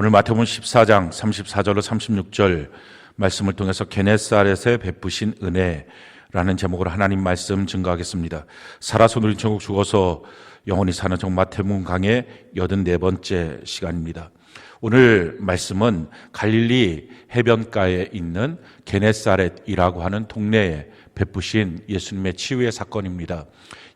오늘 마태복음 14장 34절로 36절 말씀을 통해서 게네사렛에 베푸신 은혜라는 제목으로 하나님 말씀 증거하겠습니다. 살아서 누린 천국 죽어서 영원히 사는 정 마태복음 강의 84번째 시간입니다. 오늘 말씀은 갈릴리 해변가에 있는 게네사렛이라고 하는 동네에 베푸신 예수님의 치유의 사건입니다.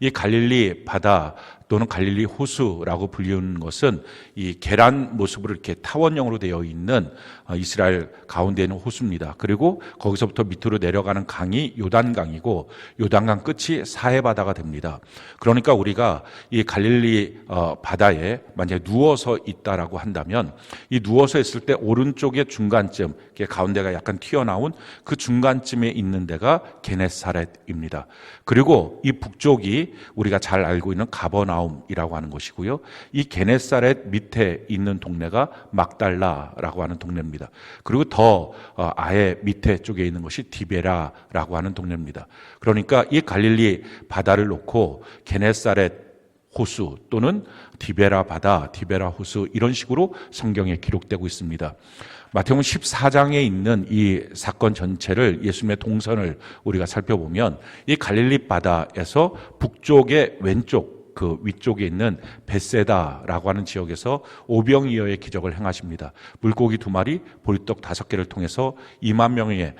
이 갈릴리 바다 또는 갈릴리 호수라고 불리는 것은 이 계란 모습으로 이렇게 타원형으로 되어 있는 이스라엘 가운데 있는 호수입니다. 그리고 거기서부터 밑으로 내려가는 강이 요단강이고 요단강 끝이 사해바다가 됩니다. 그러니까 우리가 이 갈릴리 바다에 만약에 누워서 있다라고 한다면 이 누워서 있을 때 오른쪽의 중간쯤, 가운데가 약간 튀어나온 그 중간쯤에 있는 데가 게네사렛입니다. 그리고 이 북쪽이 우리가 잘 알고 있는 가버나움이라고 하는 곳이고요. 이 게네사렛 밑에 있는 동네가 막달라라고 하는 동네입니다. 그리고 더 아예 밑에 쪽에 있는 것이 디베라라고 하는 동네입니다. 그러니까 이 갈릴리 바다를 놓고 게네사렛 호수 또는 디베라 바다, 디베라 호수 이런 식으로 성경에 기록되고 있습니다. 마태복음 14장에 있는 이 사건 전체를 예수님의 동선을 우리가 살펴보면 이 갈릴리 바다에서 북쪽의 왼쪽 그 위쪽에 있는 벳세다라고 하는 지역에서 오병이어의 기적을 행하십니다. 물고기 2마리, 보리떡 5개를 통해서 2만 명의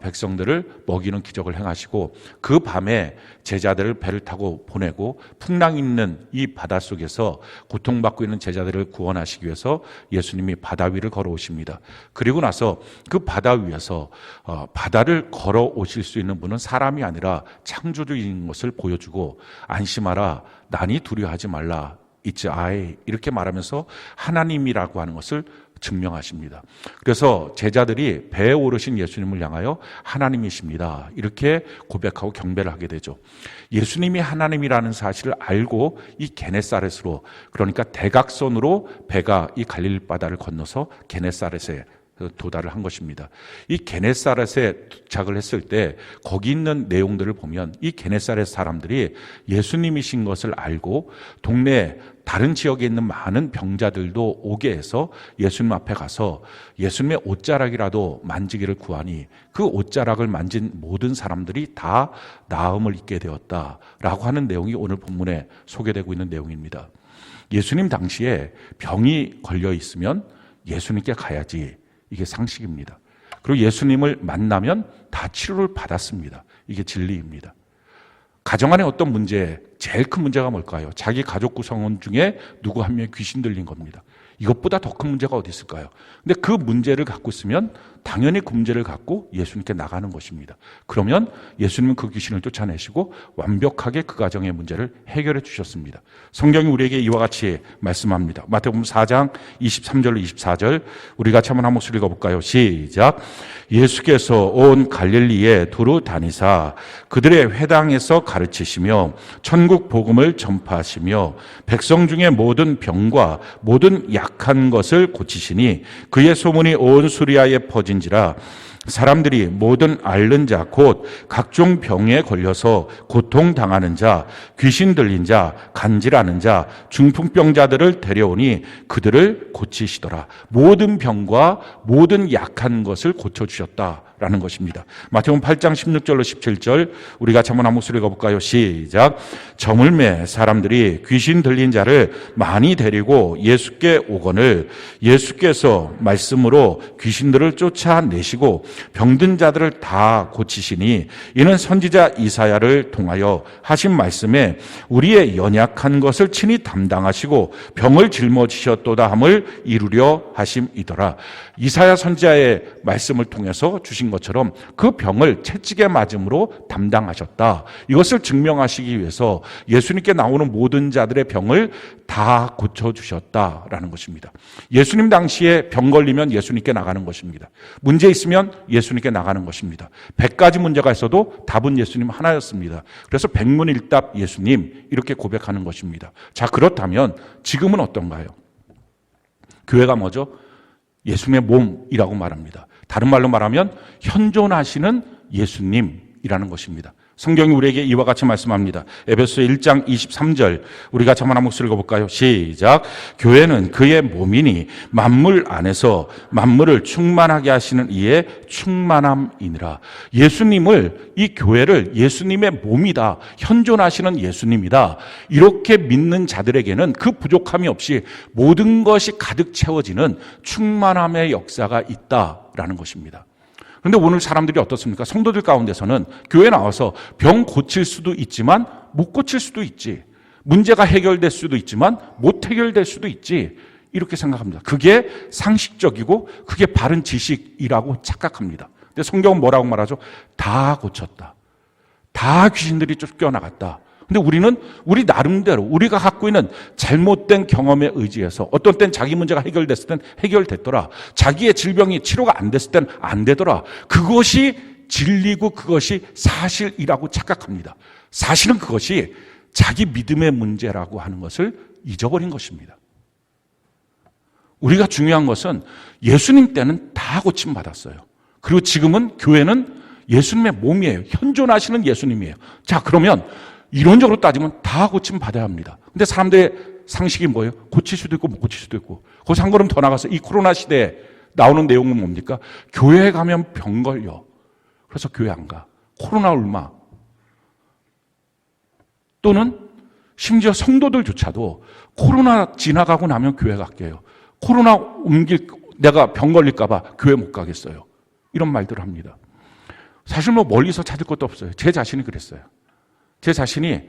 백성들을 먹이는 기적을 행하시고 그 밤에 제자들을 배를 타고 보내고 풍랑 있는 이 바다 속에서 고통받고 있는 제자들을 구원하시기 위해서 예수님이 바다 위를 걸어오십니다. 그리고 나서 그 바다 위에서 바다를 걸어오실 수 있는 분은 사람이 아니라 창조주인 것을 보여주고 안심하라 난이 두려워하지 말라 있지 아이 이렇게 말하면서 하나님이라고 하는 것을 증명하십니다. 그래서 제자들이 배에 오르신 예수님을 향하여 하나님이십니다 이렇게 고백하고 경배를 하게 되죠. 예수님이 하나님이라는 사실을 알고 이 게네사렛으로, 그러니까 대각선으로 배가 이 갈릴리 바다를 건너서 게네사렛에 도달을 한 것입니다. 이 게네사렛에 도착을 했을 때 거기 있는 내용들을 보면 이 게네사렛 사람들이 예수님이신 것을 알고 동네 다른 지역에 있는 많은 병자들도 오게 해서 예수님 앞에 가서 예수님의 옷자락이라도 만지기를 구하니 그 옷자락을 만진 모든 사람들이 다 나음을 입게 되었다라고 하는 내용이 오늘 본문에 소개되고 있는 내용입니다. 예수님 당시에 병이 걸려 있으면 예수님께 가야지, 이게 상식입니다. 그리고 예수님을 만나면 다 치료를 받았습니다. 이게 진리입니다. 가정 안에 어떤 문제, 제일 큰 문제가 뭘까요? 자기 가족 구성원 중에 누구 한 명이 귀신 들린 겁니다. 이것보다 더 큰 문제가 어디 있을까요? 근데 그 문제를 갖고 있으면 당연히 그 문제를 갖고 예수님께 나가는 것입니다. 그러면 예수님은 그 귀신을 쫓아내시고 완벽하게 그 가정의 문제를 해결해 주셨습니다. 성경이 우리에게 이와 같이 말씀합니다. 마태복음 4장 23절로 24절 우리 같이 한번 한 목소리 읽어볼까요? 시작. 예수께서 온 갈릴리에 두루 다니사 그들의 회당에서 가르치시며 천국 복음을 전파하시며 백성 중에 모든 병과 모든 약한 것을 고치시니 그의 소문이 온 수리아에 퍼진지라. 사람들이 모든 앓는 자 곧 각종 병에 걸려서 고통당하는 자, 귀신 들린 자, 간질하는 자, 중풍병자들을 데려오니 그들을 고치시더라. 모든 병과 모든 약한 것을 고쳐주셨다라는 것입니다. 마태복음 8장 16절로 17절 우리 같이 한번 한 목소리 읽어볼까요? 시작. 저물매 사람들이 귀신 들린 자를 많이 데리고 예수께 오거늘 예수께서 말씀으로 귀신들을 쫓아내시고 병든 자들을 다 고치시니 이는 선지자 이사야를 통하여 하신 말씀에 우리의 연약한 것을 친히 담당하시고 병을 짊어지셨도다 함을 이루려 하심이더라. 이사야 선지자의 말씀을 통해서 주신 것처럼 그 병을 채찍에 맞음으로 담당하셨다. 이것을 증명하시기 위해서 예수님께 나오는 모든 자들의 병을 다 고쳐주셨다라는 것입니다. 예수님 당시에 병 걸리면 예수님께 나가는 것입니다. 문제 있으면 예수님께 나가는 것입니다. 100가지 문제가 있어도 답은 예수님 하나였습니다. 그래서 백문일답 예수님 이렇게 고백하는 것입니다. 자, 그렇다면 지금은 어떤가요? 교회가 뭐죠? 예수님의 몸이라고 말합니다. 다른 말로 말하면 현존하시는 예수님이라는 것입니다. 성경이 우리에게 이와 같이 말씀합니다. 에베소 1장 23절 우리가 한번 한 목소리 읽어볼까요? 시작. 교회는 그의 몸이니 만물 안에서 만물을 충만하게 하시는 이의 충만함이니라. 예수님을, 이 교회를 예수님의 몸이다, 현존하시는 예수님이다, 이렇게 믿는 자들에게는 그 부족함이 없이 모든 것이 가득 채워지는 충만함의 역사가 있다라는 것입니다. 그런데 오늘 사람들이 어떻습니까? 성도들 가운데서는 교회 나와서 병 고칠 수도 있지만 못 고칠 수도 있지, 문제가 해결될 수도 있지만 못 해결될 수도 있지, 이렇게 생각합니다. 그게 상식적이고 그게 바른 지식이라고 착각합니다. 근데 성경은 뭐라고 말하죠? 다 고쳤다, 다 귀신들이 쫓겨나갔다. 근데 우리는 우리 나름대로 우리가 갖고 있는 잘못된 경험에 의지해서 어떤 땐 자기 문제가 해결됐을 땐 해결됐더라, 자기의 질병이 치료가 안 됐을 땐 안 되더라, 그것이 진리고 그것이 사실이라고 착각합니다. 사실은 그것이 자기 믿음의 문제라고 하는 것을 잊어버린 것입니다. 우리가 중요한 것은 예수님 때는 다 고침받았어요. 그리고 지금은 교회는 예수님의 몸이에요. 현존하시는 예수님이에요. 자, 그러면 이론적으로 따지면 다 고침받아야 합니다. 근데 사람들의 상식이 뭐예요? 고칠 수도 있고 못 고칠 수도 있고. 거기서 한 걸음 더 나가서 이 코로나 시대에 나오는 내용은 뭡니까? 교회에 가면 병 걸려, 그래서 교회 안 가. 코로나 울마. 또는 심지어 성도들조차도 코로나 지나가고 나면 교회 갈게요, 코로나 내가 병 걸릴까 봐 교회 못 가겠어요, 이런 말들을 합니다. 사실 뭐 멀리서 찾을 것도 없어요. 제 자신이 그랬어요. 제 자신이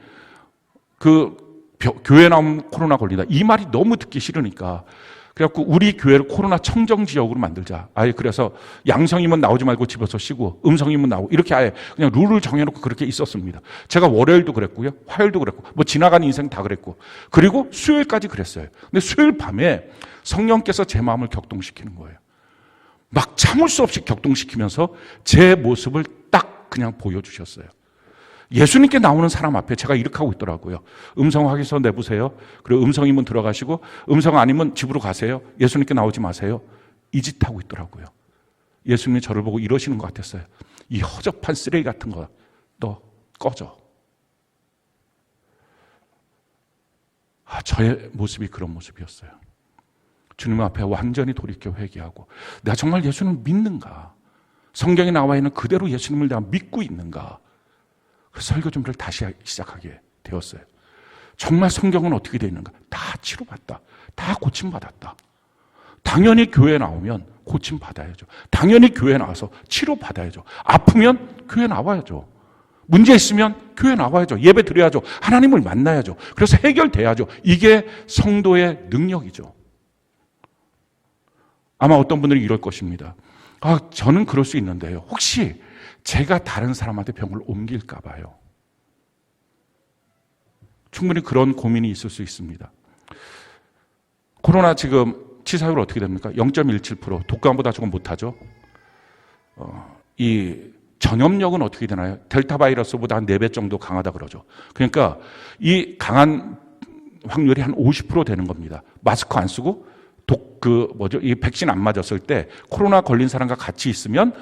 교회 나오면 코로나 걸린다, 이 말이 너무 듣기 싫으니까 그래갖고 우리 교회를 코로나 청정 지역으로 만들자. 아예 그래서 양성이면 나오지 말고 집에서 쉬고 음성이면 나오고, 이렇게 아예 그냥 룰을 정해놓고 그렇게 있었습니다. 제가 월요일도 그랬고요, 화요일도 그랬고, 뭐 지나가는 인생 다 그랬고, 그리고 수요일까지 그랬어요. 근데 수요일 밤에 성령께서 제 마음을 격동시키는 거예요. 막 참을 수 없이 격동시키면서 제 모습을 딱 그냥 보여주셨어요. 예수님께 나오는 사람 앞에 제가 이렇게 하고 있더라고요. 음성 확인서 내보세요. 그리고 음성이면 들어가시고 음성 아니면 집으로 가세요. 예수님께 나오지 마세요. 이 짓 하고 있더라고요. 예수님이 저를 보고 이러시는 것 같았어요. 이 허접한 쓰레기 같은 거 너 꺼져. 저의 모습이 그런 모습이었어요. 주님 앞에 완전히 돌이켜 회개하고, 내가 정말 예수님을 믿는가? 성경에 나와 있는 그대로 예수님을 내가 믿고 있는가? 설교 준비를 다시 시작하게 되었어요. 정말 성경은 어떻게 되어 있는가? 다 치료받다, 다 고침받았다. 당연히 교회 나오면 고침받아야죠. 당연히 교회 나와서 치료받아야죠. 아프면 교회 나와야죠. 문제 있으면 교회 나와야죠. 예배 드려야죠. 하나님을 만나야죠. 그래서 해결돼야죠. 이게 성도의 능력이죠. 아마 어떤 분들이 이럴 것입니다. 저는 그럴 수 있는데요, 혹시 제가 다른 사람한테 병을 옮길까 봐요. 충분히 그런 고민이 있을 수 있습니다. 코로나 지금 치사율 어떻게 됩니까? 0.17%. 독감보다 조금 못하죠. 이 전염력은 어떻게 되나요? 델타 바이러스보다 한 4배 정도 강하다 그러죠. 그러니까 이 강한 확률이 한 50% 되는 겁니다. 마스크 안 쓰고 이 백신 안 맞았을 때 코로나 걸린 사람과 같이 있으면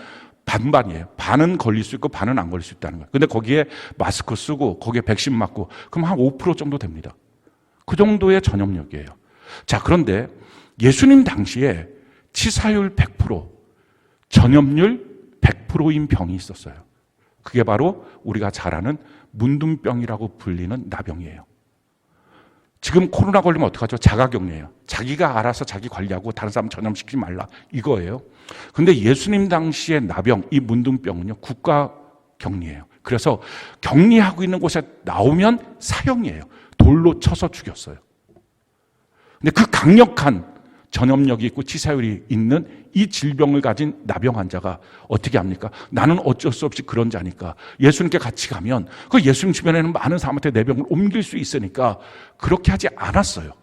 반반이에요. 반은 걸릴 수 있고 반은 안 걸릴 수 있다는 거예요. 근데 거기에 마스크 쓰고 거기에 백신 맞고 그럼 한 5% 정도 됩니다. 그 정도의 전염력이에요. 자, 그런데 예수님 당시에 치사율 100%, 전염률 100%인 병이 있었어요. 그게 바로 우리가 잘 아는 문둥병이라고 불리는 나병이에요. 지금 코로나 걸리면 어떡하죠? 자가격리예요. 자기가 알아서 자기 관리하고 다른 사람 전염시키지 말라, 이거예요. 근데 예수님 당시의 나병, 이 문둥병은요, 국가격리예요. 그래서 격리하고 있는 곳에 나오면 사형이에요. 돌로 쳐서 죽였어요. 근데 그 강력한 전염력이 있고 치사율이 있는 이 질병을 가진 나병 환자가 어떻게 합니까? 나는 어쩔 수 없이 그런 자니까 예수님께 같이 가면 그 예수님 주변에는 많은 사람한테 내 병을 옮길 수 있으니까 그렇게 하지 않았어요.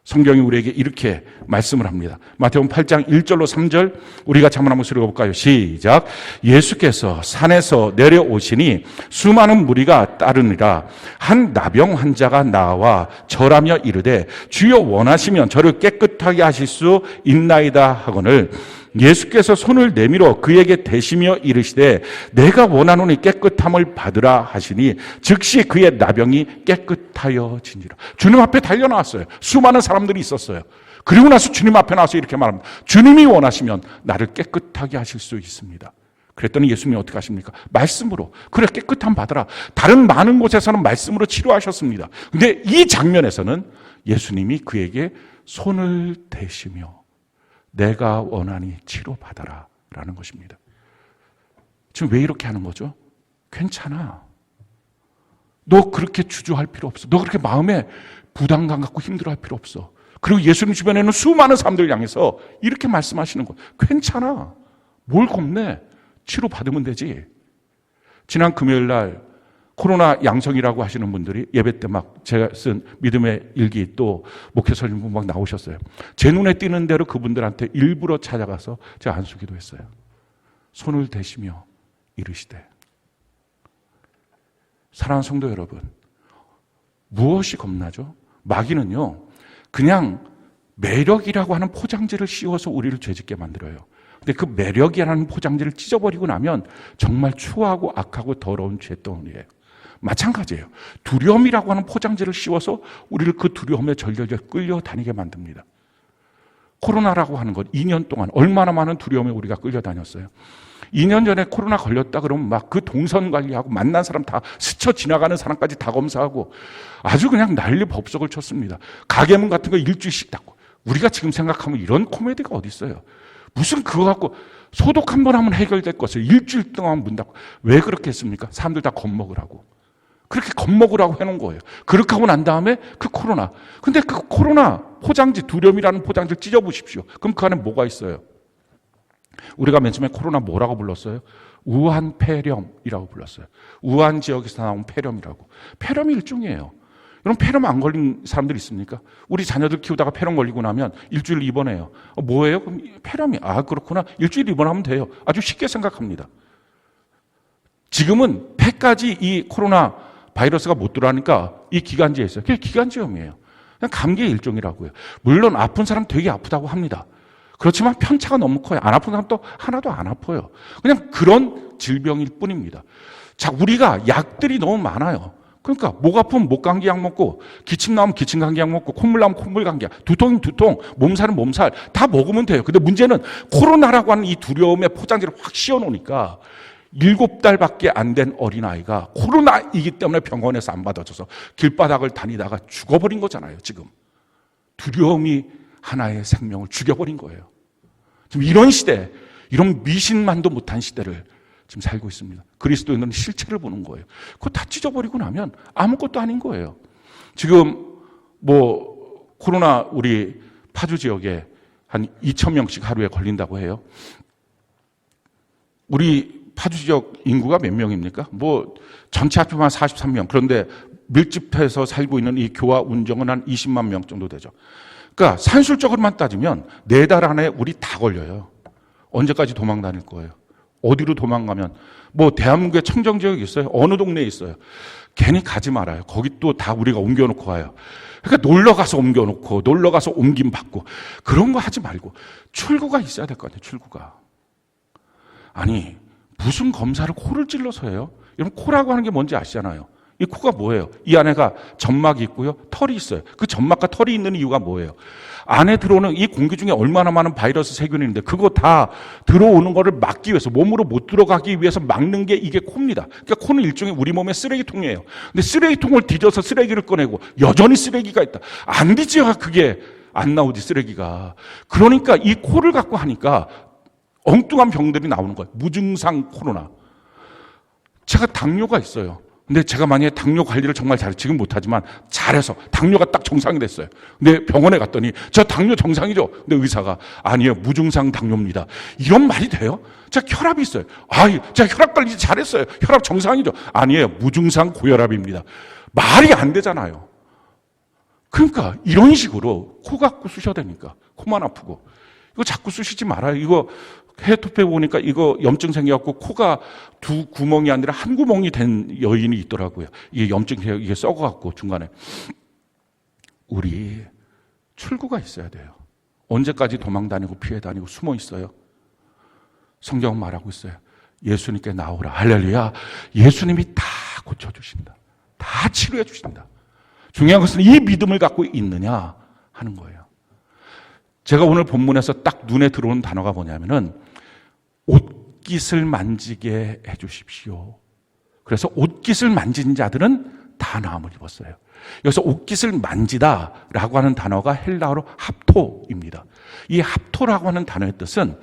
성경이 우리에게 이렇게 말씀을 합니다. 마태복음 8장 1절로 3절 우리 같이 한번 읽어볼까요? 시작. 예수께서 산에서 내려오시니 수많은 무리가 따르니라. 한 나병 환자가 나와 절하며 이르되 주여 원하시면 저를 깨끗하게 하실 수 있나이다 하거늘 예수께서 손을 내밀어 그에게 대시며 이르시되 내가 원하노니 깨끗함을 받으라 하시니 즉시 그의 나병이 깨끗하여지니라. 주님 앞에 달려나왔어요. 수많은 사람들이 있었어요. 그리고 나서 주님 앞에 나와서 이렇게 말합니다. 주님이 원하시면 나를 깨끗하게 하실 수 있습니다. 그랬더니 예수님이 어떻게 하십니까? 말씀으로. 그래, 깨끗함 받으라. 다른 많은 곳에서는 말씀으로 치료하셨습니다. 근데 이 장면에서는 예수님이 그에게 손을 대시며 내가 원하니 치료받아라 라는 것입니다. 지금 왜 이렇게 하는 거죠? 괜찮아. 너 그렇게 주저할 필요 없어. 너 그렇게 마음에 부담감 갖고 힘들어할 필요 없어. 그리고 예수님 주변에는 수많은 사람들 향해서 이렇게 말씀하시는 거예요. 괜찮아. 뭘 겁내? 치료받으면 되지. 지난 금요일 날 코로나 양성이라고 하시는 분들이 예배 때 막 제가 쓴 믿음의 일기 또 목회설님분 막 나오셨어요. 제 눈에 띄는 대로 그분들한테 일부러 찾아가서 제가 안수기도 했어요. 손을 대시며 이르시되. 사랑하는 성도 여러분, 무엇이 겁나죠? 마귀는요, 그냥 매력이라고 하는 포장지를 씌워서 우리를 죄짓게 만들어요. 근데 그 매력이라는 포장지를 찢어버리고 나면 정말 추하고 악하고 더러운 죄덩어리예요. 마찬가지예요. 두려움이라고 하는 포장지를 씌워서 우리를 그 두려움에 절절절 끌려다니게 만듭니다. 코로나라고 하는 것 2년 동안 얼마나 많은 두려움에 우리가 끌려다녔어요. 2년 전에 코로나 걸렸다 그러면 막 그 동선 관리하고 만난 사람 다 스쳐 지나가는 사람까지 다 검사하고 아주 그냥 난리 법석을 쳤습니다. 가게문 같은 거 일주일씩 닫고. 우리가 지금 생각하면 이런 코미디가 어디 있어요. 무슨 그거 갖고 소독 한 번 하면 해결될 것을 일주일 동안 문 닫고. 왜 그렇게 했습니까? 사람들 다 겁먹으라고. 그렇게 겁먹으라고 해놓은 거예요. 그렇게 하고 난 다음에 그 코로나. 근데 그 코로나 포장지, 두려움이라는 포장지를 찢어보십시오. 그럼 그 안에 뭐가 있어요? 우리가 맨 처음에 코로나 뭐라고 불렀어요? 우한 폐렴이라고 불렀어요. 우한 지역에서 나온 폐렴이라고. 폐렴이 일종이에요. 여러분, 폐렴 안 걸린 사람들 있습니까? 우리 자녀들 키우다가 폐렴 걸리고 나면 일주일 입원해요. 뭐예요? 그럼 폐렴이. 아, 그렇구나. 일주일 입원하면 돼요. 아주 쉽게 생각합니다. 지금은 폐까지 이 코로나 바이러스가 못 들어가니까 이 기관지에 있어요. 그게 기관지염이에요. 그냥 감기의 일종이라고요. 물론 아픈 사람 되게 아프다고 합니다. 그렇지만 편차가 너무 커요. 안 아픈 사람 또 하나도 안 아파요. 그냥 그런 질병일 뿐입니다. 자, 우리가 약들이 너무 많아요. 그러니까 목 아프면 목감기 약 먹고, 기침 나오면 기침 감기 약 먹고, 콧물 나오면 콧물 감기 약, 두통이면 두통, 몸살은 몸살 다 먹으면 돼요. 근데 문제는 코로나라고 하는 이 두려움의 포장지를 확 씌워놓으니까 7달밖에 안 된 어린아이가 코로나이기 때문에 병원에서 안 받아줘서 길바닥을 다니다가 죽어버린 거잖아요. 지금 두려움이 하나의 생명을 죽여버린 거예요. 지금 이런 시대, 이런 미신만도 못한 시대를 지금 살고 있습니다. 그리스도인은 실체를 보는 거예요. 그거 다 찢어버리고 나면 아무것도 아닌 거예요. 지금 뭐 코로나 우리 파주 지역에 한 2,000명씩 하루에 걸린다고 해요. 우리 파주 지역 인구가 몇 명입니까? 뭐 전체 합치면 43명. 그런데 밀집해서 살고 있는 이 교화 운정은 한 20만 명 정도 되죠. 그러니까 산술적으로만 따지면 4달 안에 우리 다 걸려요. 언제까지 도망 다닐 거예요? 어디로 도망가면 뭐 대한민국에 청정 지역이 있어요? 어느 동네에 있어요? 괜히 가지 말아요. 거기 또 다 우리가 옮겨놓고 가요. 그러니까 놀러 가서 옮겨놓고 놀러 가서 옮김 받고 그런 거 하지 말고 출구가 있어야 될 거 아니에요. 출구가. 아니 무슨 검사를 코를 찔러서 해요? 여러분 코라고 하는 게 뭔지 아시잖아요. 이 코가 뭐예요? 이 안에가 점막이 있고요. 털이 있어요. 그 점막과 털이 있는 이유가 뭐예요? 안에 들어오는 이 공기 중에 얼마나 많은 바이러스 세균이 있는데 그거 다 들어오는 거를 막기 위해서 몸으로 못 들어가기 위해서 막는 게 이게 코입니다. 그러니까 코는 일종의 우리 몸의 쓰레기통이에요. 근데 쓰레기통을 뒤져서 쓰레기를 꺼내고 여전히 쓰레기가 있다. 안 뒤져야 그게 안 나오지 쓰레기가. 그러니까 이 코를 갖고 하니까 엉뚱한 병들이 나오는 거예요. 무증상 코로나. 제가 당뇨가 있어요. 근데 제가 만약에 당뇨 관리를 정말 지금 못하지만 잘해서 당뇨가 딱 정상이 됐어요. 근데 병원에 갔더니 저 당뇨 정상이죠. 근데 의사가 아니에요. 무증상 당뇨입니다. 이런 말이 돼요? 제가 혈압이 있어요. 제가 혈압 관리 잘했어요. 혈압 정상이죠. 아니에요. 무증상 고혈압입니다. 말이 안 되잖아요. 그러니까 이런 식으로 코 갖고 쑤셔야 되니까 코만 아프고 이거 자꾸 쑤시지 말아요. 이거 해토페 보니까 이거 염증 생겨갖고 코가 2 구멍이 아니라 1 구멍이 된 여인이 있더라고요. 이게 염증 이게 썩어갖고 중간에. 우리 출구가 있어야 돼요. 언제까지 도망 다니고 피해 다니고 숨어 있어요? 성경은 말하고 있어요. 예수님께 나오라. 할렐루야. 예수님이 다 고쳐주신다. 다 치료해 주신다. 중요한 것은 이 믿음을 갖고 있느냐 하는 거예요. 제가 오늘 본문에서 딱 눈에 들어오는 단어가 뭐냐면은 옷깃을 만지게 해 주십시오. 그래서 옷깃을 만진 자들은 다 나음을 입었어요. 여기서 옷깃을 만지다라고 하는 단어가 헬라어로 합토입니다. 이 합토라고 하는 단어의 뜻은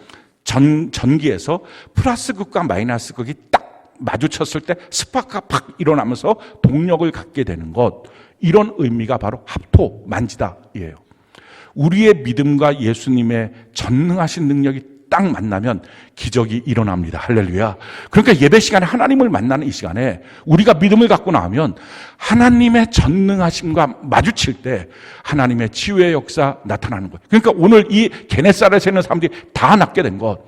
전기에서 플러스 극과 마이너스 극이 딱 마주쳤을 때 스파크가 팍 일어나면서 동력을 갖게 되는 것, 이런 의미가 바로 합토, 만지다예요. 우리의 믿음과 예수님의 전능하신 능력이 딱 만나면 기적이 일어납니다. 할렐루야. 그러니까 예배 시간에 하나님을 만나는 이 시간에 우리가 믿음을 갖고 나오면 하나님의 전능하심과 마주칠 때 하나님의 치유의 역사 나타나는 거예요. 그러니까 오늘 이 게네사렛에 있는 사람들이 다 낫게 된 것,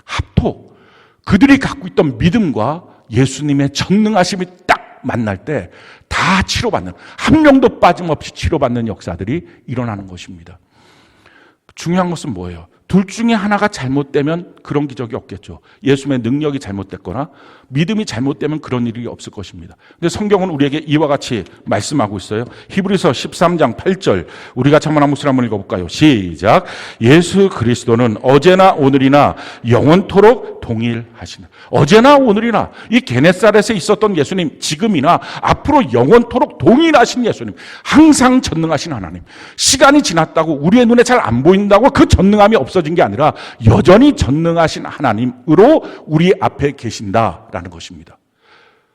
합토, 그들이 갖고 있던 믿음과 예수님의 전능하심이 딱 만날 때 다 치료받는, 한 명도 빠짐없이 치료받는 역사들이 일어나는 것입니다. 중요한 것은 뭐예요? 둘 중에 하나가 잘못되면 그런 기적이 없겠죠. 예수님의 능력이 잘못됐거나 믿음이 잘못되면 그런 일이 없을 것입니다. 근데 성경은 우리에게 이와 같이 말씀하고 있어요. 히브리서 13장 8절, 우리가 한번 한 목소리 한번 읽어볼까요? 시작. 예수 그리스도는 어제나 오늘이나 영원토록 동일하시네. 어제나 오늘이나 이 게네사렛에 있었던 예수님, 지금이나 앞으로 영원토록 동일하신 예수님, 항상 전능하신 하나님. 시간이 지났다고 우리의 눈에 잘 안 보인다고 그 전능함이 없어진 게 아니라 여전히 전능하신 하나님으로 우리 앞에 계신다라는 것입니다.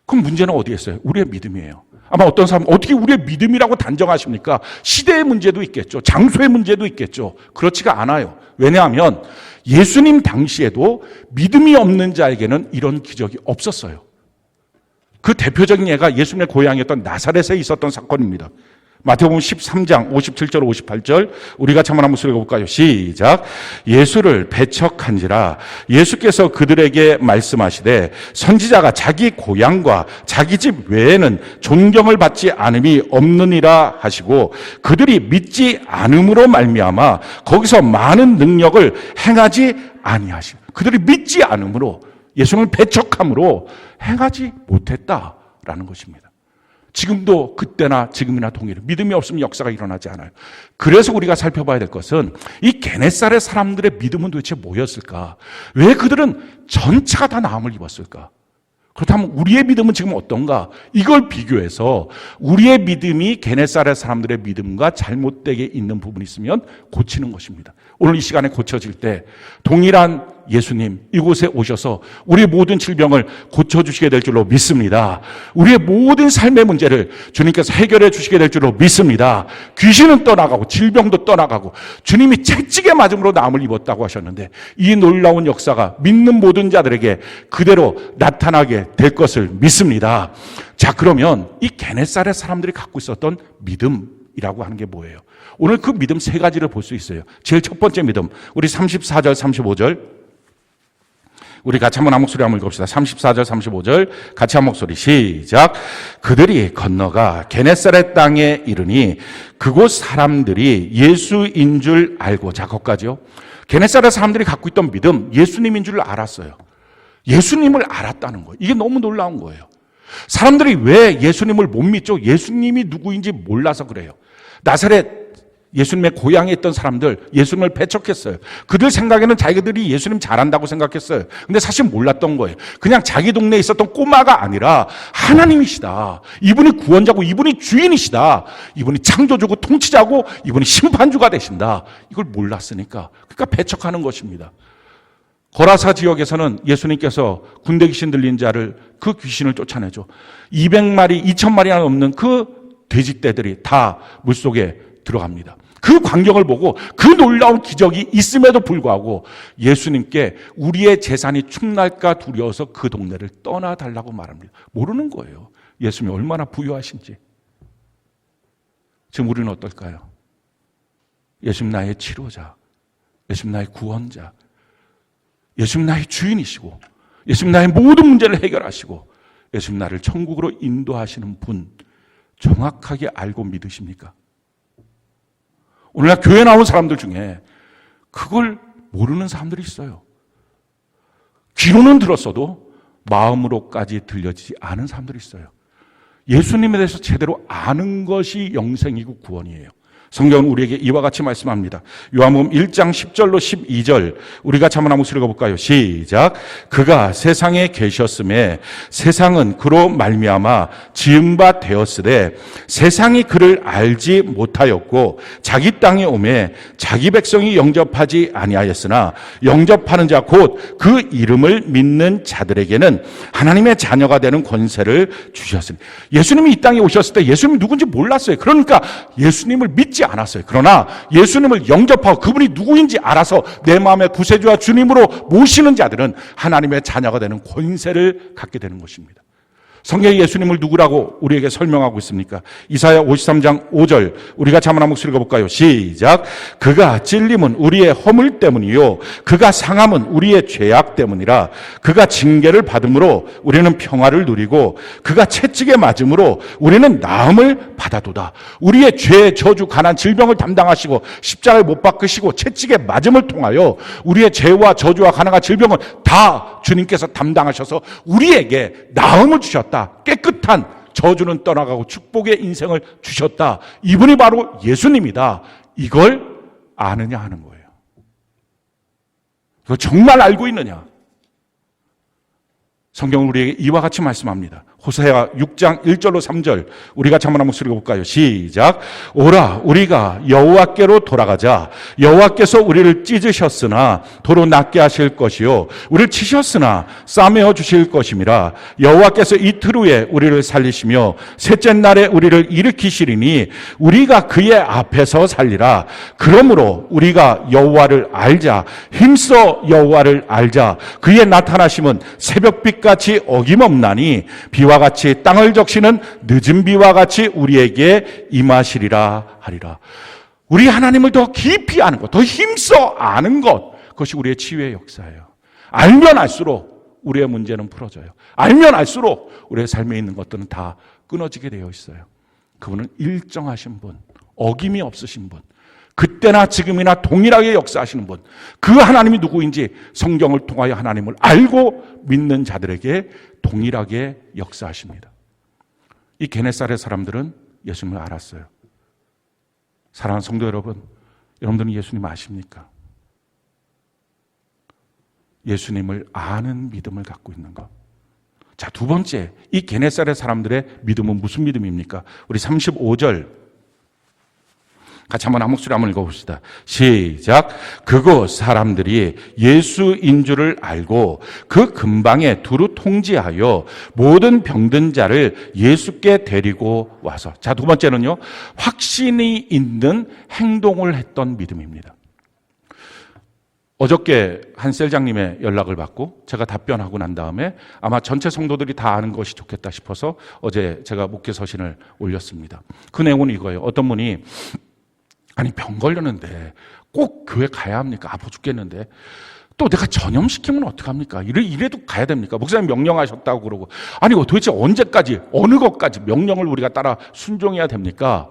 그럼 문제는 어디에 있어요? 우리의 믿음이에요. 아마 어떤 사람은 어떻게 우리의 믿음이라고 단정하십니까? 시대의 문제도 있겠죠. 장소의 문제도 있겠죠. 그렇지가 않아요. 왜냐하면 예수님 당시에도 믿음이 없는 자에게는 이런 기적이 없었어요. 그 대표적인 예가 예수님의 고향이었던 나사렛에 있었던 사건입니다. 마태복음 13장 57절 58절 우리가 한번 한 목소리 읽어볼까요? 시작. 예수를 배척한지라 예수께서 그들에게 말씀하시되 선지자가 자기 고향과 자기 집 외에는 존경을 받지 않음이 없느니라 하시고 그들이 믿지 않음으로 말미암아 거기서 많은 능력을 행하지 아니하시고, 그들이 믿지 않음으로, 예수님을 배척함으로 행하지 못했다라는 것입니다. 지금도 그때나 지금이나 동일해. 믿음이 없으면 역사가 일어나지 않아요. 그래서 우리가 살펴봐야 될 것은 이 게네사렛 사람들의 믿음은 도대체 뭐였을까? 왜 그들은 전체가 다 나음을 입었을까? 그렇다면 우리의 믿음은 지금 어떤가? 이걸 비교해서 우리의 믿음이 게네사렛 사람들의 믿음과 잘못되게 있는 부분이 있으면 고치는 것입니다. 오늘 이 시간에 고쳐질 때 동일한 예수님 이곳에 오셔서 우리의 모든 질병을 고쳐주시게 될 줄로 믿습니다. 우리의 모든 삶의 문제를 주님께서 해결해 주시게 될 줄로 믿습니다. 귀신은 떠나가고 질병도 떠나가고 주님이 채찍에 맞음으로 나음을 입었다고 하셨는데 이 놀라운 역사가 믿는 모든 자들에게 그대로 나타나게 될 것을 믿습니다. 자, 그러면 이 게네사렛 사람들이 갖고 있었던 믿음이라고 하는 게 뭐예요? 오늘 그 믿음 세 가지를 볼 수 있어요. 제일 첫 번째 믿음, 우리 34절 35절 우리 같이 한번 한 목소리 한번 읽읍시다. 34절 35절 같이 한 목소리 시작. 그들이 건너가 게네사렛 땅에 이르니 그곳 사람들이 예수인 줄 알고, 자 거기까지요. 게네사렛 사람들이 갖고 있던 믿음, 예수님인 줄 알았어요. 예수님을 알았다는 거예요. 이게 너무 놀라운 거예요. 사람들이 왜 예수님을 못 믿죠? 예수님이 누구인지 몰라서 그래요. 나사렛 예수님의 고향에 있던 사람들 예수님을 배척했어요. 그들 생각에는 자기들이 예수님 잘한다고 생각했어요. 근데 사실 몰랐던 거예요. 그냥 자기 동네에 있었던 꼬마가 아니라 하나님이시다. 이분이 구원자고 이분이 주인이시다. 이분이 창조주고 통치자고 이분이 심판주가 되신다. 이걸 몰랐으니까. 그러니까 배척하는 것입니다. 거라사 지역에서는 예수님께서 군대 귀신 들린 자를, 그 귀신을 쫓아내죠. 200마리, 2000마리나 넘는 그 돼지떼들이 다 물속에 들어갑니다. 그 광경을 보고 그 놀라운 기적이 있음에도 불구하고 예수님께 우리의 재산이 축날까 두려워서 그 동네를 떠나달라고 말합니다. 모르는 거예요. 예수님이 얼마나 부유하신지. 지금 우리는 어떨까요? 예수님 나의 치료자, 예수님 나의 구원자, 예수님 나의 주인이시고 예수님 나의 모든 문제를 해결하시고 예수님 나를 천국으로 인도하시는 분 정확하게 알고 믿으십니까? 오늘날 교회 나온 사람들 중에 그걸 모르는 사람들이 있어요. 귀로는 들었어도 마음으로까지 들려지지 않은 사람들이 있어요. 예수님에 대해서 제대로 아는 것이 영생이고 구원이에요. 성경은 우리에게 이와 같이 말씀합니다. 요한복음 1장 10절로 12절 우리가 한번 읽어볼까요? 시작. 그가 세상에 계셨음에 세상은 그로 말미암아 지은 바 되었으되 세상이 그를 알지 못하였고 자기 땅에 오매 자기 백성이 영접하지 아니하였으나 영접하는 자 곧 그 이름을 믿는 자들에게는 하나님의 자녀가 되는 권세를 주셨으니, 예수님이 이 땅에 오셨을 때 예수님이 누군지 몰랐어요. 그러니까 예수님을 믿지 않았어요. 그러나 예수님을 영접하고 그분이 누구인지 알아서 내 마음의 구세주와 주님으로 모시는 자들은 하나님의 자녀가 되는 권세를 갖게 되는 것입니다. 성경에 예수님을 누구라고 우리에게 설명하고 있습니까? 이사야 53장 5절 우리가 한번 목소리 읽어볼까요? 시작. 그가 찔림은 우리의 허물 때문이요 그가 상함은 우리의 죄악 때문이라. 그가 징계를 받음으로 우리는 평화를 누리고 그가 채찍에 맞음으로 우리는 나음을 받아도다. 우리의 죄, 저주, 가난, 질병을 담당하시고 십자가에 못 박으시고 채찍에 맞음을 통하여 우리의 죄와 저주와 가난과 질병을 다 주님께서 담당하셔서 우리에게 나음을 주셨다. 깨끗한 저주는 떠나가고 축복의 인생을 주셨다. 이분이 바로 예수님이다. 이걸 아느냐 하는 거예요. 이거 정말 알고 있느냐? 성경은 우리에게 이와 같이 말씀합니다. 호세아 6장 1절로 3절 우리가 한번 읽어볼까요? 시작. 오라 우리가 여호와께로 돌아가자. 여호와께서 우리를 찢으셨으나 도로 낫게 하실 것이요 우리를 치셨으나 싸매어 주실 것임이라. 여호와께서 이틀 후에 우리를 살리시며 셋째 날에 우리를 일으키시리니 우리가 그의 앞에서 살리라. 그러므로 우리가 여호와를 알자. 힘써 여호와를 알자. 그의 나타나심은 새벽빛같이 어김없나니 비와 같이 땅을 적시는 늦은 비와 같이 우리에게 임하시리라 하리라. 우리 하나님을 더 깊이 아는 것, 더 힘써 아는 것, 그것이 우리의 치유의 역사예요. 알면 알수록 우리의 문제는 풀어져요. 알면 알수록 우리의 삶에 있는 것들은 다 끊어지게 되어 있어요. 그분은 일정하신 분, 어김이 없으신 분, 그때나 지금이나 동일하게 역사하시는 분, 그 하나님이 누구인지 성경을 통하여 하나님을 알고 믿는 자들에게 동일하게 역사하십니다. 이 게네사렛 사람들은 예수님을 알았어요. 사랑하는 성도 여러분, 여러분들은 예수님 아십니까? 예수님을 아는 믿음을 갖고 있는 것. 자, 두 번째, 이 게네사렛 사람들의 믿음은 무슨 믿음입니까? 우리 35절 같이 한번 한 목소리 한번 읽어봅시다. 시작. 그곳 사람들이 예수인 줄을 알고 그 근방에 두루 통지하여 모든 병든 자를 예수께 데리고 와서. 자, 두 번째는요, 확신이 있는 행동을 했던 믿음입니다. 어저께 한 셀장님의 연락을 받고 제가 답변하고 난 다음에 아마 전체 성도들이 다 아는 것이 좋겠다 싶어서 어제 제가 목회 서신을 올렸습니다. 그 내용은 이거예요. 어떤 분이 아니 병 걸렸는데 꼭 교회 가야 합니까? 아파 죽겠는데 또 내가 전염시키면 어떡합니까? 이래도 가야 됩니까? 목사님 명령하셨다고 그러고 아니 도대체 언제까지 어느 것까지 명령을 우리가 따라 순종해야 됩니까?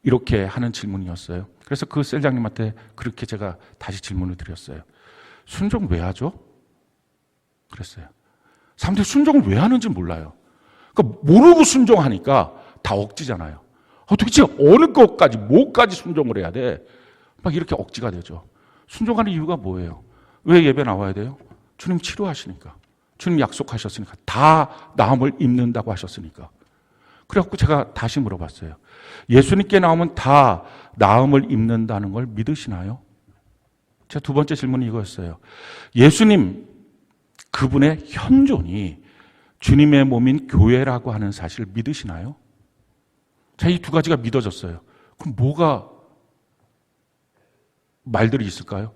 이렇게 하는 질문이었어요. 그래서 그 셀장님한테 그렇게 제가 다시 질문을 드렸어요. 순종 왜 하죠? 그랬어요. 사람들이 순종을 왜 하는지 몰라요. 그러니까 모르고 순종하니까 다 억지잖아요. 도대체 어느 것까지, 뭐까지 순종을 해야 돼? 막 이렇게 억지가 되죠. 순종하는 이유가 뭐예요? 왜 예배 나와야 돼요? 주님 치료하시니까. 주님 약속하셨으니까. 다 나음을 입는다고 하셨으니까. 그래갖고 제가 다시 물어봤어요. 예수님께 나오면 다 나음을 입는다는 걸 믿으시나요? 제 두 번째 질문이 이거였어요. 예수님, 그분의 현존이 주님의 몸인 교회라고 하는 사실을 믿으시나요? 자, 이 두 가지가 믿어졌어요. 그럼 뭐가 말들이 있을까요?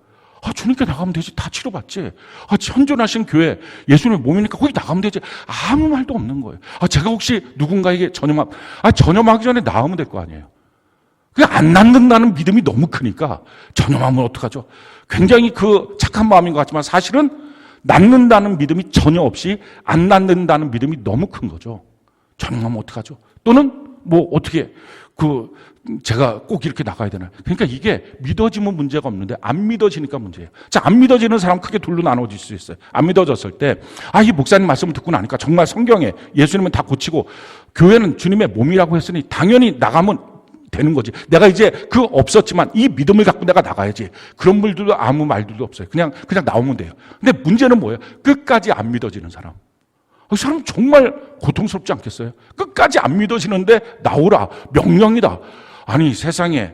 주님께 나가면 되지. 다 치료받지. 현존하신 교회, 예수님의 몸이니까 거기 나가면 되지. 아무 말도 없는 거예요. 제가 혹시 누군가에게 전염하기 전에 나으면 될 거 아니에요. 그게 안 낫는다는 믿음이 너무 크니까 전염하면 어떡하죠? 굉장히 그 착한 마음인 것 같지만 사실은 낫는다는 믿음이 전혀 없이 안 낫는다는 믿음이 너무 큰 거죠. 전염하면 어떡하죠? 또는 뭐 어떻게 제가 꼭 이렇게 나가야 되나? 그러니까 이게 믿어지면 문제가 없는데 안 믿어지니까 문제예요. 자, 안 믿어지는 사람 크게 둘로 나눠질 수 있어요. 안 믿어졌을 때, 이 목사님 말씀을 듣고 나니까 정말 성경에 예수님은 다 고치고 교회는 주님의 몸이라고 했으니 당연히 나가면 되는 거지. 내가 이제 없었지만 이 믿음을 갖고 내가 나가야지. 그런 분들도 아무 말들도 없어요. 그냥 나오면 돼요. 근데 문제는 뭐예요? 끝까지 안 믿어지는 사람. 그 사람 정말 고통스럽지 않겠어요? 끝까지 안 믿어지는데 나오라. 명령이다. 아니 세상에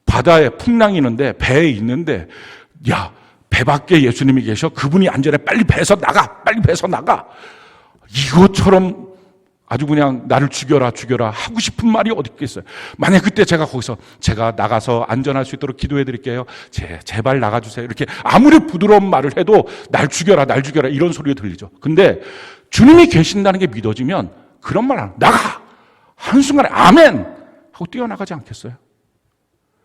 바다에 풍랑이 있는데 배에 있는데 야, 배 밖에 예수님이 계셔. 그분이 안전해. 빨리 배에서 나가. 빨리 배에서 나가. 이것처럼 아주 그냥 나를 죽여라 하고 싶은 말이 어디 있겠어요. 만약 그때 제가 거기서 제가 나가서 안전할 수 있도록 기도해 드릴게요. 제발 나가주세요. 이렇게 아무리 부드러운 말을 해도 날 죽여라 이런 소리가 들리죠. 근데 주님이 계신다는 게 믿어지면 그런 말 안 나가! 한순간에 아멘! 하고 뛰어나가지 않겠어요?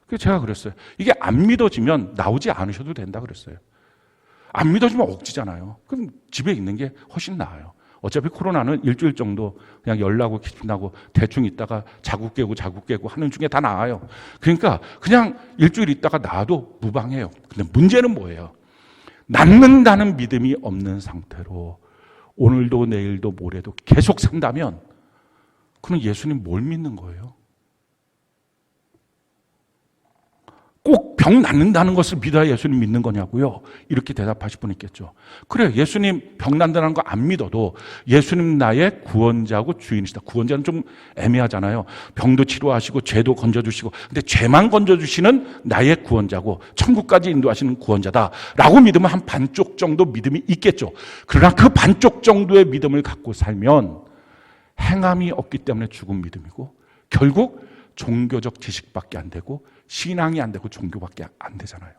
그래서 제가 그랬어요. 이게 안 믿어지면 나오지 않으셔도 된다 그랬어요. 안 믿어지면 억지잖아요. 그럼 집에 있는 게 훨씬 나아요. 어차피 코로나는 일주일 정도 그냥 열나고 기침나고 대충 있다가 자국 깨고 하는 중에 다 나아요. 그러니까 그냥 일주일 있다가 나아도 무방해요. 근데 문제는 뭐예요? 낫는다는 믿음이 없는 상태로 오늘도 내일도 모레도 계속 산다면 그럼 예수님 뭘 믿는 거예요? 꼭 병 낫는다는 것을 믿어야 예수님 믿는 거냐고요? 이렇게 대답하실 분 있겠죠. 그래요. 예수님 병 낫는다는 거 안 믿어도 예수님 나의 구원자고 주인이시다. 구원자는 좀 애매하잖아요. 병도 치료하시고 죄도 건져주시고 근데 죄만 건져주시는 나의 구원자고 천국까지 인도하시는 구원자다라고 믿으면 한 반쪽 정도 믿음이 있겠죠. 그러나 그 반쪽 정도의 믿음을 갖고 살면 행함이 없기 때문에 죽은 믿음이고 결국 종교적 지식밖에 안 되고 신앙이 안 되고 종교밖에 안 되잖아요.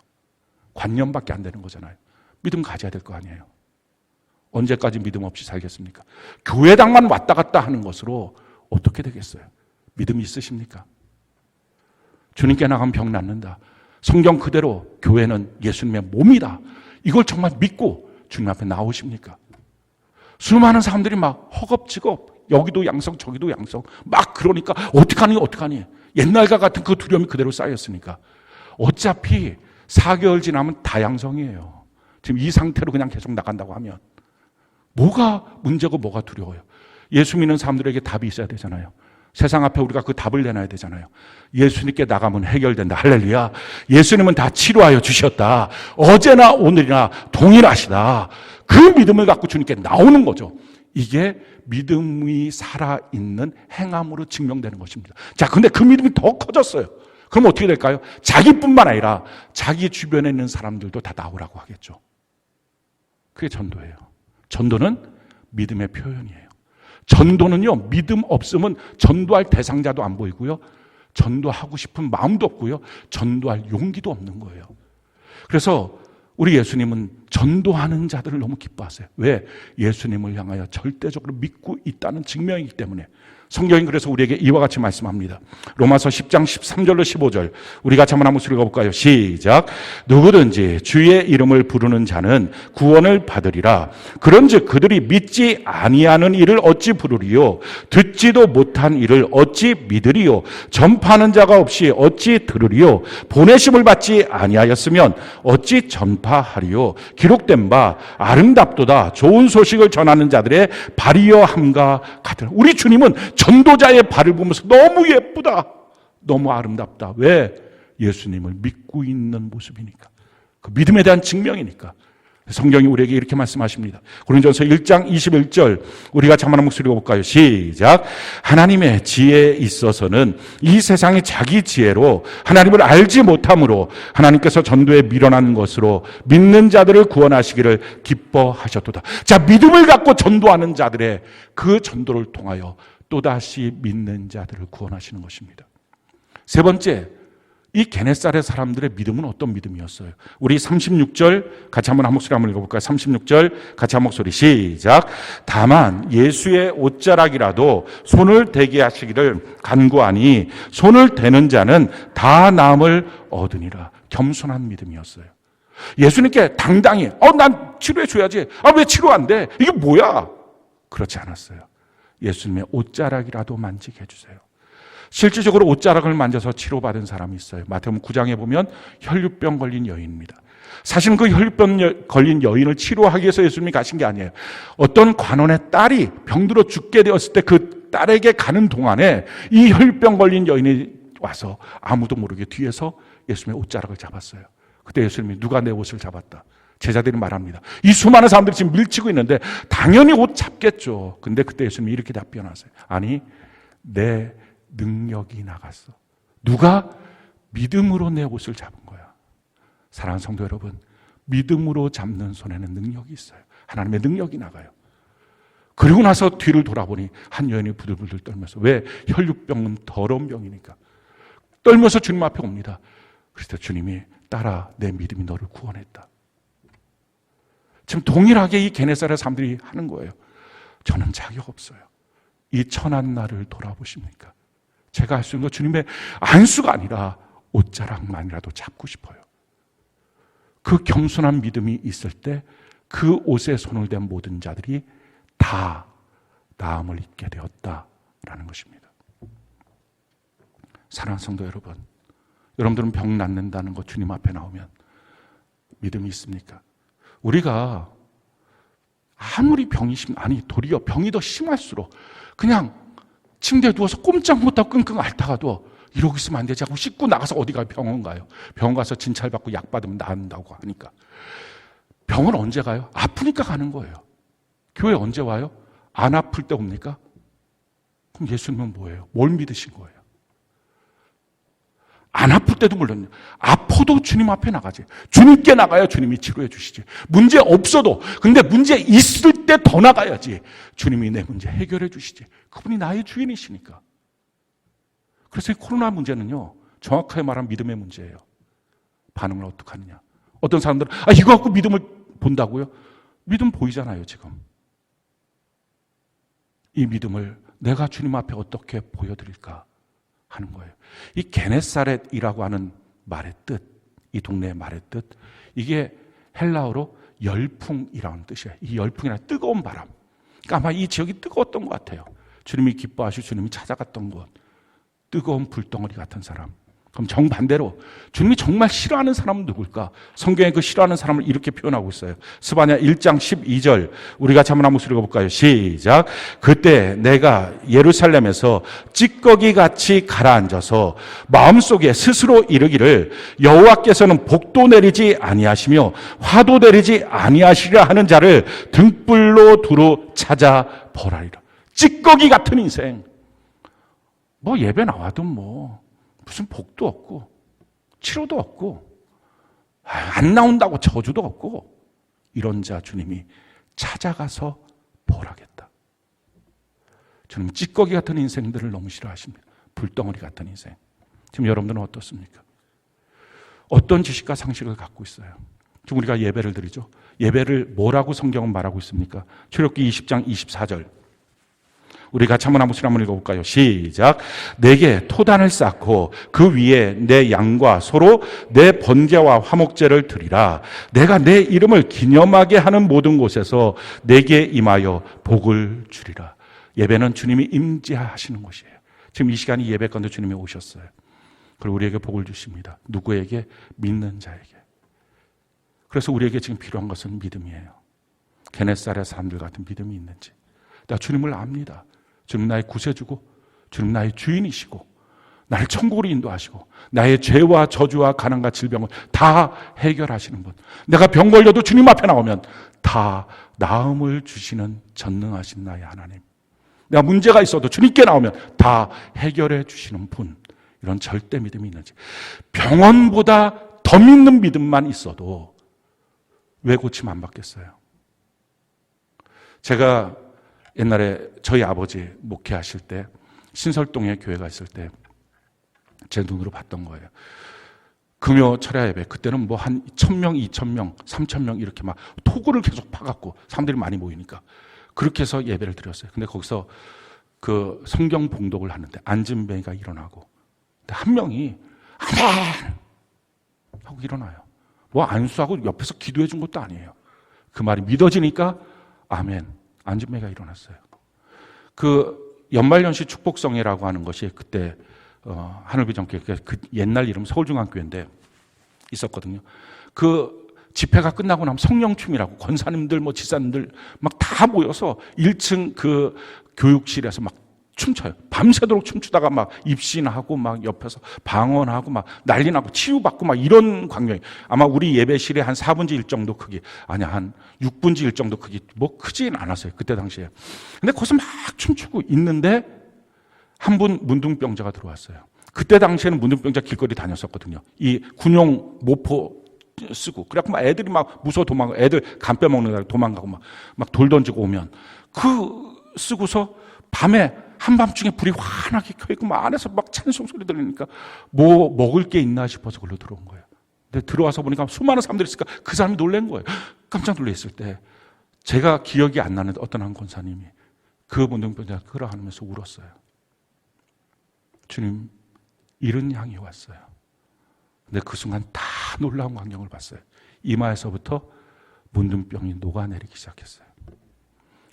관념밖에 안 되는 거잖아요. 믿음 가져야 될 거 아니에요. 언제까지 믿음 없이 살겠습니까? 교회당만 왔다 갔다 하는 것으로 어떻게 되겠어요? 믿음이 있으십니까? 주님께 나가면 병 낫는다. 성경 그대로 교회는 예수님의 몸이다. 이걸 정말 믿고 주님 앞에 나오십니까? 수많은 사람들이 막 허겁지겁 여기도 양성 저기도 양성 막 그러니까 어떡하니 옛날과 같은 그 두려움이 그대로 쌓였으니까 어차피 4개월 지나면 다 양성이에요. 지금 이 상태로 그냥 계속 나간다고 하면 뭐가 문제고 뭐가 두려워요. 예수 믿는 사람들에게 답이 있어야 되잖아요. 세상 앞에 우리가 그 답을 내놔야 되잖아요. 예수님께 나가면 해결된다. 할렐루야. 예수님은 다 치료하여 주셨다. 어제나 오늘이나 동일하시다. 그 믿음을 갖고 주님께 나오는 거죠. 이게 믿음이 살아있는 행함으로 증명되는 것입니다. 자, 근데 그 믿음이 더 커졌어요. 그럼 어떻게 될까요? 자기뿐만 아니라 자기 주변에 있는 사람들도 다 나오라고 하겠죠. 그게 전도예요. 전도는 믿음의 표현이에요. 전도는요, 믿음 없으면 전도할 대상자도 안 보이고요. 전도하고 싶은 마음도 없고요. 전도할 용기도 없는 거예요. 그래서 우리 예수님은 전도하는 자들을 너무 기뻐하세요. 왜? 예수님을 향하여 절대적으로 믿고 있다는 증명이기 때문에. 성경이 그래서 우리에게 이와 같이 말씀합니다. 로마서 10장 13절로 15절 우리 같이 한번 읽어볼까요? 시작. 누구든지 주의 이름을 부르는 자는 구원을 받으리라. 그런즉 그들이 믿지 아니하는 일을 어찌 부르리요? 듣지도 못한 일을 어찌 믿으리요? 전파하는 자가 없이 어찌 들으리요? 보내심을 받지 아니하였으면 어찌 전파하리요? 기록된 바 아름답도다. 좋은 소식을 전하는 자들의 발이여 함과 같으라. 우리 주님은 전도자의 발을 보면서 너무 예쁘다. 너무 아름답다. 왜? 예수님을 믿고 있는 모습이니까. 그 믿음에 대한 증명이니까. 성경이 우리에게 이렇게 말씀하십니다. 고린도전서 1장 21절 우리가 한번 목소리 읽어볼까요? 시작. 하나님의 지혜에 있어서는 이 세상이 자기 지혜로 하나님을 알지 못함으로 하나님께서 전도에 밀어나는 것으로 믿는 자들을 구원하시기를 기뻐하셨도다. 자, 믿음을 갖고 전도하는 자들의 그 전도를 통하여 또다시 믿는 자들을 구원하시는 것입니다. 세 번째, 이 게네사렛 사람들의 믿음은 어떤 믿음이었어요? 우리 36절 같이 한번 한 목소리 한번 읽어볼까요? 36절 같이 한 목소리 시작. 다만 예수의 옷자락이라도 손을 대게 하시기를 간구하니 손을 대는 자는 다 나음을 얻으니라. 겸손한 믿음이었어요. 예수님께 당당히 난 치료해 줘야지. 왜 치료 안 돼? 이게 뭐야? 그렇지 않았어요. 예수님의 옷자락이라도 만지게 해주세요. 실질적으로 옷자락을 만져서 치료받은 사람이 있어요. 마태복음 9장에 보면 혈류병 걸린 여인입니다. 사실은 그 혈류병 걸린 여인을 치료하기 위해서 예수님이 가신 게 아니에요. 어떤 관원의 딸이 병들어 죽게 되었을 때 그 딸에게 가는 동안에 이 혈류병 걸린 여인이 와서 아무도 모르게 뒤에서 예수님의 옷자락을 잡았어요. 그때 예수님이 누가 내 옷을 잡았다? 제자들이 말합니다. 이 수많은 사람들이 지금 밀치고 있는데 당연히 옷 잡겠죠. 근데 그때 예수님이 이렇게 답변하세요. 아니, 내 능력이 나갔어. 누가? 믿음으로 내 옷을 잡은 거야. 사랑하는 성도 여러분, 믿음으로 잡는 손에는 능력이 있어요. 하나님의 능력이 나가요. 그리고 나서 뒤를 돌아보니 한 여인이 부들부들 떨면서, 왜? 혈류병은 더러운 병이니까 떨면서 주님 앞에 옵니다. 그래서 주님이, 딸아, 내 믿음이 너를 구원했다. 지금 동일하게 이 게네사렛 사람들이 하는 거예요. 저는 자격 없어요. 이 천한 나를 돌아보십니까? 제가 할 수 있는 건 주님의 안수가 아니라 옷자락만이라도 잡고 싶어요. 그 겸손한 믿음이 있을 때 그 옷에 손을 댄 모든 자들이 다 나음을 입게 되었다라는 것입니다. 사랑하는 성도 여러분, 여러분들은 병 낫는다는 거 주님 앞에 나오면 믿음이 있습니까? 우리가 아무리 아니 도리어 병이 더 심할수록 그냥 침대에 누워서 꼼짝 못하고 끙끙 앓다가도 이러고 있으면 안 되지 하고 씻고 나가서 어디 가요? 병원 가요. 병원 가서 진찰받고 약 받으면 나은다고 하니까. 병원 언제 가요? 아프니까 가는 거예요. 교회 언제 와요? 안 아플 때 옵니까? 그럼 예수님은 뭐예요? 뭘 믿으신 거예요? 안 아플 때도 물론 아파도 주님 앞에 나가지. 주님께 나가야 주님이 치료해 주시지. 문제 없어도, 근데 문제 있을 때 더 나가야지 주님이 내 문제 해결해 주시지. 그분이 나의 주인이시니까. 그래서 이 코로나 문제는요, 정확하게 말하면 믿음의 문제예요. 반응을 어떻게 하느냐. 어떤 사람들은 이거 갖고 믿음을 본다고요? 믿음 보이잖아요. 지금 이 믿음을 내가 주님 앞에 어떻게 보여드릴까 하는 거예요. 이 게네사렛이라고 하는 말의 뜻, 이 동네의 말의 뜻, 이게 헬라어로 열풍이라는 뜻이에요. 이 열풍이란 뜨거운 바람. 그러니까 아마 이 지역이 뜨거웠던 것 같아요. 주님이 기뻐하시고 주님이 찾아갔던 곳, 뜨거운 불덩어리 같은 사람. 그럼 정반대로 주님이 정말 싫어하는 사람은 누굴까? 성경에 그 싫어하는 사람을 이렇게 표현하고 있어요. 스바냐 1장 12절 우리가 한번 읽어볼까요? 시작. 그때 내가 예루살렘에서 찌꺼기 같이 가라앉아서 마음속에 스스로 이르기를 여호와께서는 복도 내리지 아니하시며 화도 내리지 아니하시리라 하는 자를 등불로 두루 찾아 보라리라. 찌꺼기 같은 인생. 뭐 예배 나와도 무슨 복도 없고 치료도 없고 안 나온다고 저주도 없고 이런 자 주님이 찾아가서 벌하겠다. 주님 찌꺼기 같은 인생들을 너무 싫어하십니다. 불덩어리 같은 인생. 지금 여러분들은 어떻습니까? 어떤 지식과 상식을 갖고 있어요? 지금 우리가 예배를 드리죠. 예배를 뭐라고 성경은 말하고 있습니까? 출애굽기 20장 24절 우리 같이 한번 읽어볼까요? 시작. 내게 토단을 쌓고 그 위에 내 양과 소로 내 번제와 화목제를 드리라. 내가 내 이름을 기념하게 하는 모든 곳에서 내게 임하여 복을 주리라. 예배는 주님이 임재하시는 곳이에요. 지금 이 시간이 예배 가운데 주님이 오셨어요. 그리고 우리에게 복을 주십니다. 누구에게? 믿는 자에게. 그래서 우리에게 지금 필요한 것은 믿음이에요. 게네사렛 사람들 같은 믿음이 있는지. 나 주님을 압니다. 주님 나의 구세주고 주님 나의 주인이시고 나를 천국으로 인도하시고 나의 죄와 저주와 가난과 질병을 다 해결하시는 분. 내가 병 걸려도 주님 앞에 나오면 다 나음을 주시는 전능하신 나의 하나님. 내가 문제가 있어도 주님께 나오면 다 해결해 주시는 분. 이런 절대 믿음이 있는지. 병원보다 더 믿는 믿음만 있어도 왜 고침 안 받겠어요? 제가 옛날에 저희 아버지 목회하실 때 신설동에 교회가 있을 때 제 눈으로 봤던 거예요. 금요 철야 예배 그때는 한 1,000명, 2,000명, 3,000명 이렇게 막 토구를 계속 파갖고 사람들이 많이 모이니까 그렇게 해서 예배를 드렸어요. 근데 거기서 그 성경 봉독을 하는데 안진뱅이가 일어나고 한 명이 아멘 하고 일어나요. 안수하고 옆에서 기도해 준 것도 아니에요. 그 말이 믿어지니까 아멘. 안진뱅이가 일어났어요. 그 연말연시 축복성회라고 하는 것이 그때 하늘비전교회, 그 옛날 이름 서울중앙교회인데 있었거든요. 그 집회가 끝나고 나면 성령춤이라고 권사님들, 지사님들 막 다 모여서 1층 그 교육실에서 막 춤춰요. 밤새도록 춤추다가 막 입신하고 막 옆에서 방언하고 막 난리 나고 치유받고 막 이런 광경이 아마 우리 예배실의 한 4분의 1 정도 크기, 아니야, 한 6분의 1 정도 크기, 크진 않았어요. 그때 당시에. 근데 거기서 막 춤추고 있는데 한 분 문둥병자가 들어왔어요. 그때 당시에는 문둥병자 길거리 다녔었거든요. 이 군용 모포 쓰고. 그래갖고 막 애들이 막 무서워 도망가, 애들 간 빼먹는다고 도망가고 막 돌 던지고 오면 쓰고서 밤에 한밤중에 불이 환하게 켜있고 막 안에서 막 찬송 소리 들리니까 뭐 먹을 게 있나 싶어서 그걸로 들어온 거예요. 근데 들어와서 보니까 수많은 사람들이 있으니까 그 사람이 놀란 거예요. 깜짝 놀랐을 때 제가 기억이 안 나는데 어떤 한 권사님이 그 문둥병자 끌어안으면서 울었어요. 주님, 이른 양이 왔어요. 근데 그 순간 다 놀라운 광경을 봤어요. 이마에서부터 문둥병이 녹아내리기 시작했어요.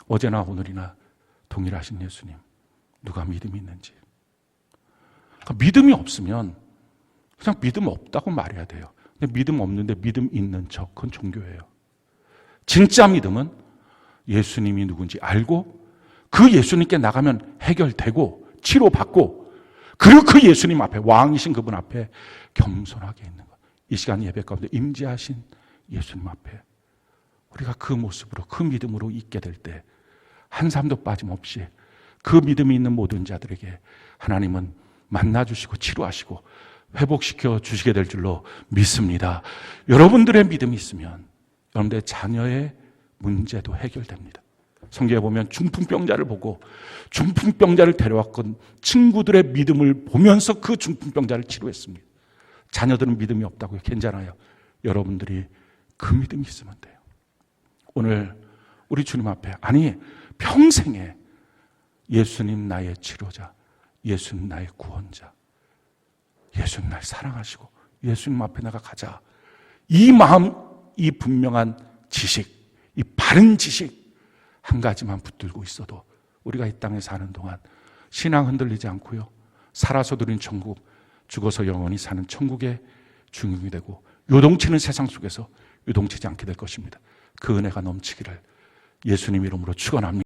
어제나 오늘이나 동일하신 예수님, 누가 믿음이 있는지. 그러니까 믿음이 없으면 그냥 믿음 없다고 말해야 돼요. 근데 믿음 없는데 믿음 있는 척, 그건 종교예요. 진짜 믿음은 예수님이 누군지 알고 그 예수님께 나가면 해결되고 치료받고 그리고 그 예수님 앞에, 왕이신 그분 앞에 겸손하게 있는 것. 이 시간 예배 가운데 임재하신 예수님 앞에 우리가 그 모습으로, 그 믿음으로 있게 될 때 한 사람도 빠짐없이 그 믿음이 있는 모든 자들에게 하나님은 만나주시고 치료하시고 회복시켜 주시게 될 줄로 믿습니다. 여러분들의 믿음이 있으면 여러분들의 자녀의 문제도 해결됩니다. 성경에 보면 중풍병자를 보고 중풍병자를 데려왔건 친구들의 믿음을 보면서 그 중풍병자를 치료했습니다. 자녀들은 믿음이 없다고 괜찮아요. 여러분들이 그 믿음이 있으면 돼요. 오늘 우리 주님 앞에, 아니 평생에 예수님 나의 치료자, 예수님 나의 구원자, 예수님 날 사랑하시고 예수님 앞에 내가 가자. 이 마음, 이 분명한 지식, 이 바른 지식 한 가지만 붙들고 있어도 우리가 이 땅에 사는 동안 신앙 흔들리지 않고요, 살아서 누린 천국, 죽어서 영원히 사는 천국의 중용이 되고 요동치는 세상 속에서 요동치지 않게 될 것입니다. 그 은혜가 넘치기를 예수님 이름으로 축원합니다.